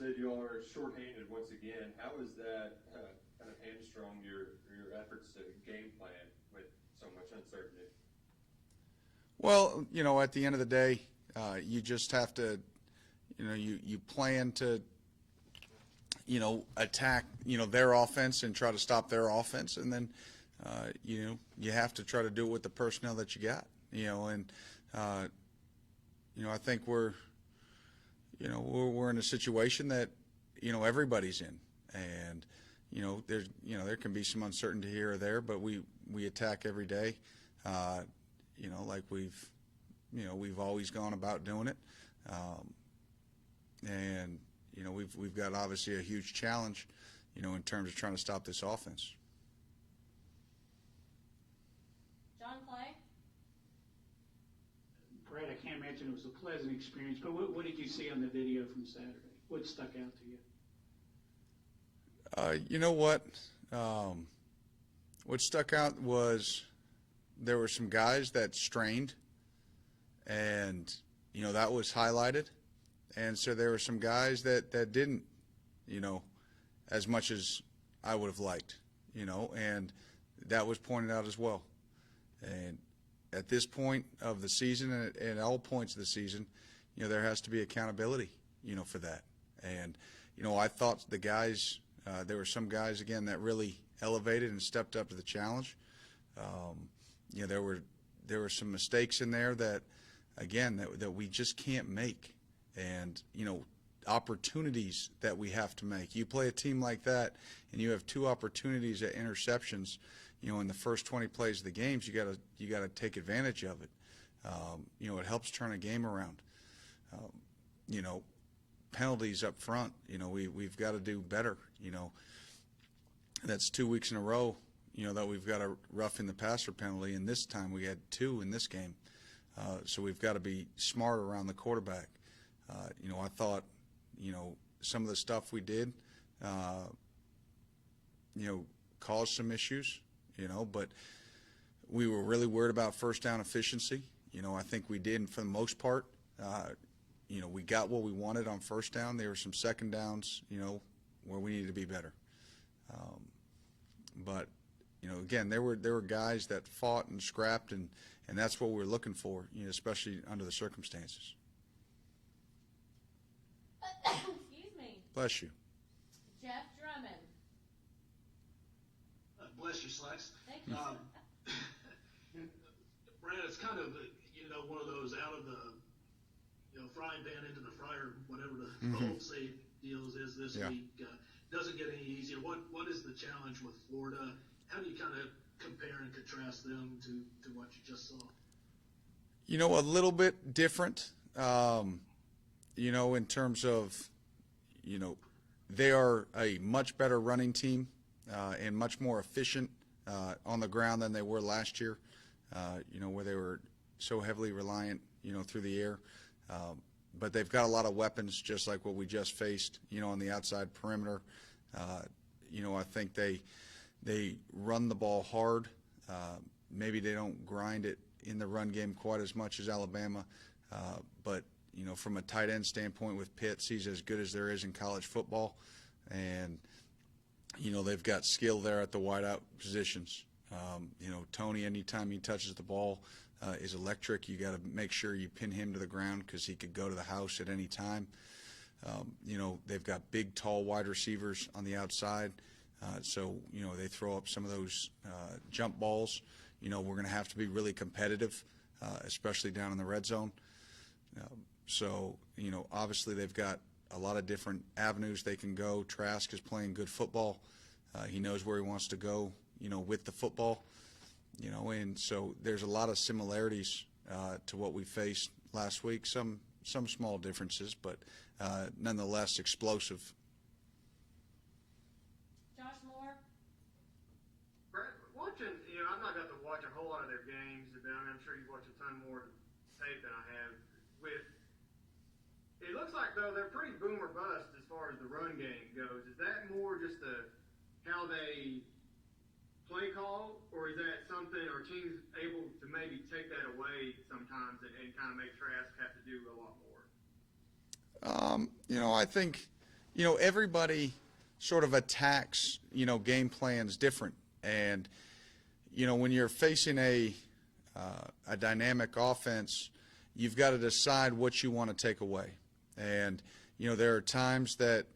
said you all are shorthanded once again. How has that kind of hamstrung your efforts to game plan with so much uncertainty? Well, at the end of the day, you just have to, you plan to, attack, their offense and try to stop their offense, and then, you have to try to do it with the personnel that you got, and, I think we're in a situation that, everybody's in, and, there can be some uncertainty here or there, but we attack every day, like we've always gone about doing it, and we've got obviously a huge challenge, in terms of trying to stop this offense. John Clay. Brad, I can't imagine it was a pleasant experience, but what did you see on the video from Saturday? What stuck out to you? You know what? What stuck out was there were some guys that strained, and, that was highlighted. And so there were some guys that didn't, as much as I would have liked, and that was pointed out as well. And at this point of the season and at all points of the season, there has to be accountability, for that. And, I thought the guys, there were some guys, again, that really elevated and stepped up to the challenge. There were some mistakes in there that, again, that we just can't make. And, opportunities that we have to make. You play a team like that and you have two opportunities at interceptions, in the first 20 plays of the games, you gotta take advantage of it. It helps turn a game around. Penalties up front, we've got to do better. That's 2 weeks in a row, that we've got a roughing the passer penalty, and this time we had 2 in this game. So we've got to be smart around the quarterback. I thought, some of the stuff we did, caused some issues, but we were really worried about first down efficiency. I think we did, and for the most part, we got what we wanted on first down. There were some second downs, where we needed to be better. But, again, there were guys that fought and scrapped, and that's what we're looking for, especially under the circumstances. Excuse me. Bless you. Jeff Drummond. Bless you, Slacks. Thank you. Brad, it's kind of, one of those out of the, frying pan into the fryer, whatever the old say deals is this week. Doesn't get any easier. What is the challenge with Florida? How do you kind of compare and contrast them to what you just saw? A little bit different, in terms of, they are a much better running team and much more efficient on the ground than they were last year, where they were so heavily reliant, through the air. But they've got a lot of weapons, just like what we just faced, on the outside perimeter. I think they run the ball hard. Maybe they don't grind it in the run game quite as much as Alabama. But, from a tight end standpoint with Pitts, he's as good as there is in college football. And, they've got skill there at the wideout positions. Tony, anytime he touches the ball, is electric. You got to make sure you pin him to the ground because he could go to the house at any time. They've got big, tall wide receivers on the outside. So, they throw up some of those jump balls. We're going to have to be really competitive, especially down in the red zone. So, obviously they've got a lot of different avenues they can go. Trask is playing good football. He knows where he wants to go, with the football. And so there's a lot of similarities to what we faced last week. Some small differences, but nonetheless explosive. Josh Moore. Brett, watching, I've not got to watch a whole lot of their games, but I'm sure you've watched a ton more tape than I have. It looks like, though, they're pretty boom or bust as far as the run game goes. Is that more just how they play call, or is that something, are teams able to maybe take that away sometimes and kind of make Trask have to do a lot more? I think, Everybody sort of attacks, game plans different. And, when you're facing a dynamic offense, you've got to decide what you want to take away. And, there are times that,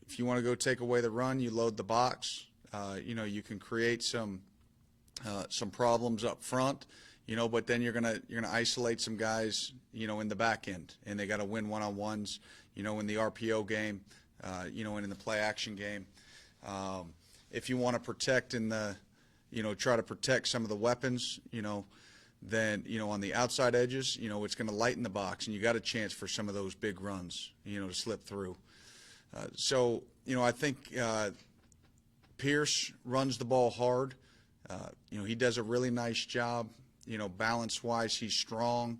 if you want to go take away the run, you load the box. You can create some problems up front, but then you're gonna isolate some guys, in the back end, and they got to win one-on-ones, in the RPO game, and in the play action game. If you want to protect try to protect some of the weapons, then, on the outside edges, it's going to lighten the box, and you got a chance for some of those big runs, to slip through. So, I think Pierce runs the ball hard. He does a really nice job, balance-wise. He's strong.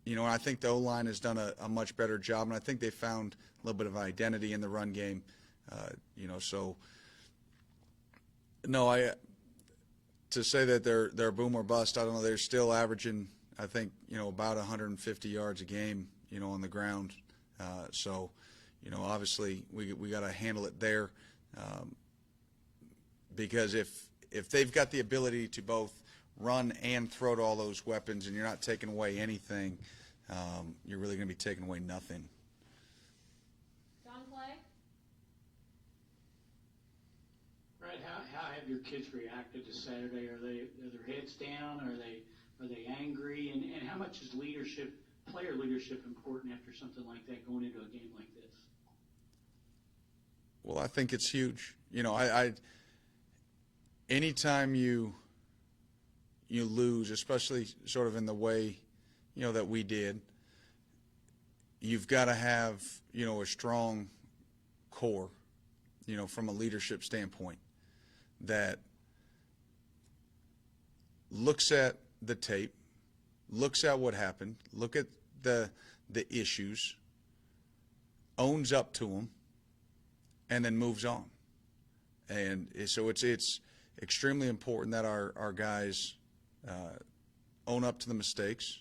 And I think the O-line has done a much better job, and I think they found a little bit of identity in the run game. So, no, to say that they're boom or bust, I don't know. They're still averaging, I think, about 150 yards a game, on the ground. So, obviously we got to handle it there, because if they've got the ability to both run and throw to all those weapons, and you're not taking away anything, you're really going to be taking away nothing. John Clay? Brad, how have your kids reacted to Saturday? Are their heads down? Are they angry? And how much is player leadership important after something like that, going into a game like this? Well, I think it's huge. Anytime you lose, especially sort of in the way, that we did, you've got to have, a strong core, from a leadership standpoint, that looks at the tape, looks at what happened, look at the issues, owns up to them, and then moves on. And so it's extremely important that our guys own up to the mistakes,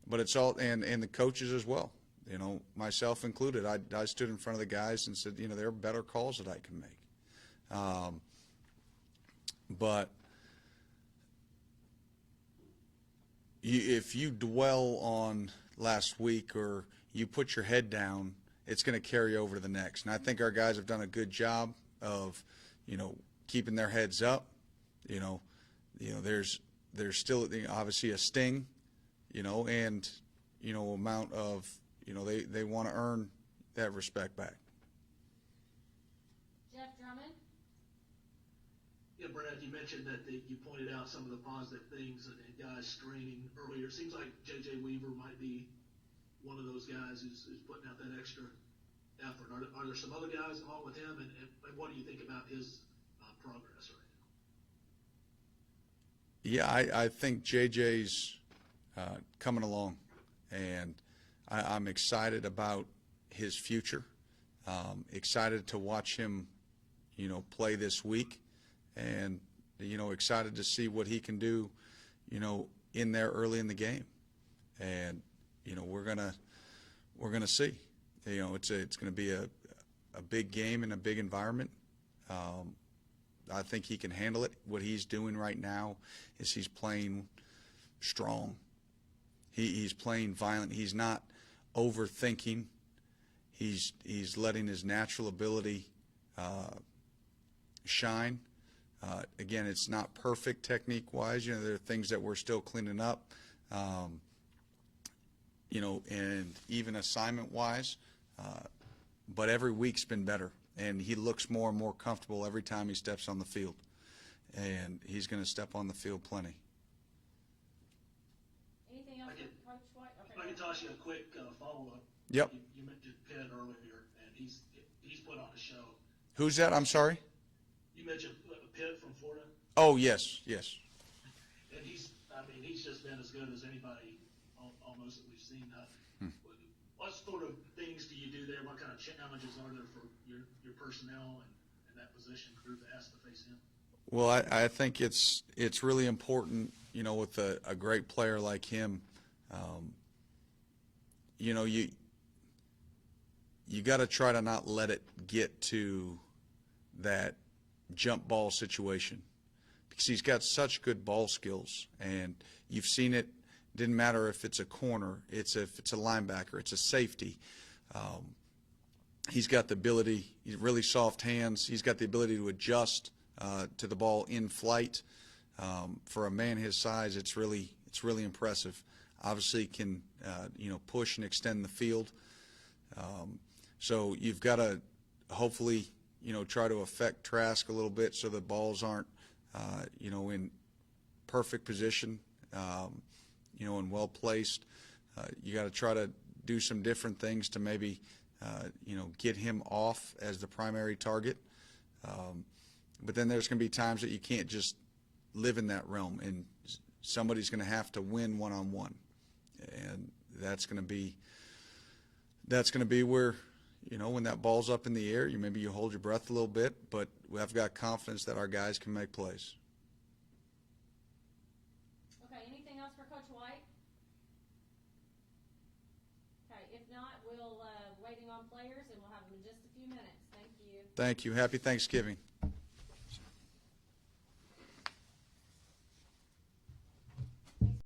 but it's all and the coaches as well. Myself included. I stood in front of the guys and said, there are better calls that I can make. But if you dwell on last week or you put your head down, it's going to carry over to the next. And I think our guys have done a good job of, keeping their heads up. There's still obviously a sting, and amount of, they want to earn that respect back. Jeff Drummond? Yeah, Brad, you mentioned that you pointed out some of the positive things and guys straining earlier. It seems like J.J. Weaver might be one of those guys who's putting out that extra effort. Are there some other guys along with him, and what do you think about his progress right now? Yeah, I think J.J.'s coming along, and I'm excited about his future. Excited to watch him, play this week, and excited to see what he can do, in there early in the game. And we're gonna see. It's gonna be a big game in a big environment. I think he can handle it. What he's doing right now is he's playing strong. He's playing violent. He's not overthinking. He's letting his natural ability shine. Again, it's not perfect technique-wise. There are things that we're still cleaning up. And even assignment-wise. But every week's been better. And he looks more and more comfortable every time he steps on the field. And he's going to step on the field plenty. Anything else for Coach White? If I can toss you a quick follow-up. Yep. You mentioned Pitt earlier, and he's put on a show. Who's that? I'm sorry? You mentioned Pitt from Florida. Oh, yes. And he's just been as good as anybody almost that we've seen. What sort of things do you do there? What kind of challenges are there for your personnel and that position group that has to face him? Well, I think it's really important, with a great player like him. you got to try to not let it get to that jump ball situation, because he's got such good ball skills, and you've seen it. Didn't matter if it's a corner, if it's a linebacker, it's a safety. He's got the ability. He's really soft hands. He's got the ability to adjust to the ball in flight. For a man his size, it's really impressive. Obviously, can push and extend the field. So you've got to hopefully try to affect Trask a little bit so the balls aren't in perfect position, and well placed. You got to try to do some different things to maybe get him off as the primary target. But then there's going to be times that you can't just live in that realm, and somebody's going to have to win one-on-one, and that's going to be where, when that ball's up in the air, maybe you hold your breath a little bit, but I've got confidence that our guys can make plays. Okay, anything else for Coach White? Okay, if not, we'll waiting on players, and we'll have them in just a few minutes. Thank you. Thank you. Happy Thanksgiving.